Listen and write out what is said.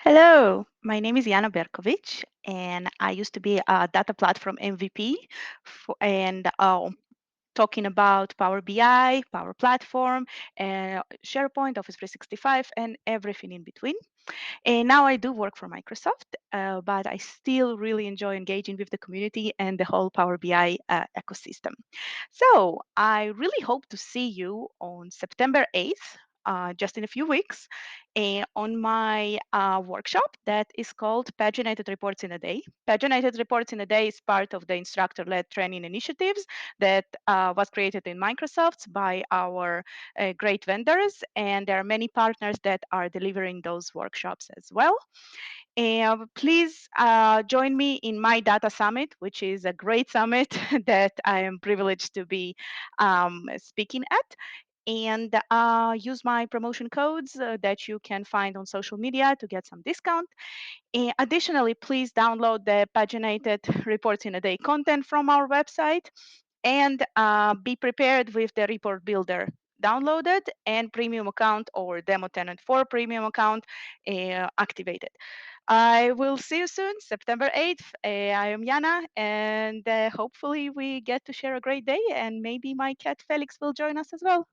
Hello, my name is Jana Berkovic, and I used to be a data platform MVP and talking about Power BI, Power Platform, SharePoint, Office 365, and everything in between. And now I do work for Microsoft, but I still really enjoy engaging with the community and the whole Power BI ecosystem. So I really hope to see you on September 8th. Just in a few weeks, on my workshop that is called Paginated Reports in a Day. Paginated Reports in a Day is part of the instructor led training initiatives that was created in Microsoft by our great vendors, and there are many partners that are delivering those workshops as well. And please join me in my data summit, which is a great summit that I am privileged to be speaking at. And use my promotion codes that you can find on social media to get some discount. And additionally, please download the paginated reports in a day content from our website and be prepared with the report builder downloaded and premium account or demo tenant for premium account activated. I will see you soon, September 8th. I am Yana, and hopefully we get to share a great day, and maybe my cat Felix will join us as well.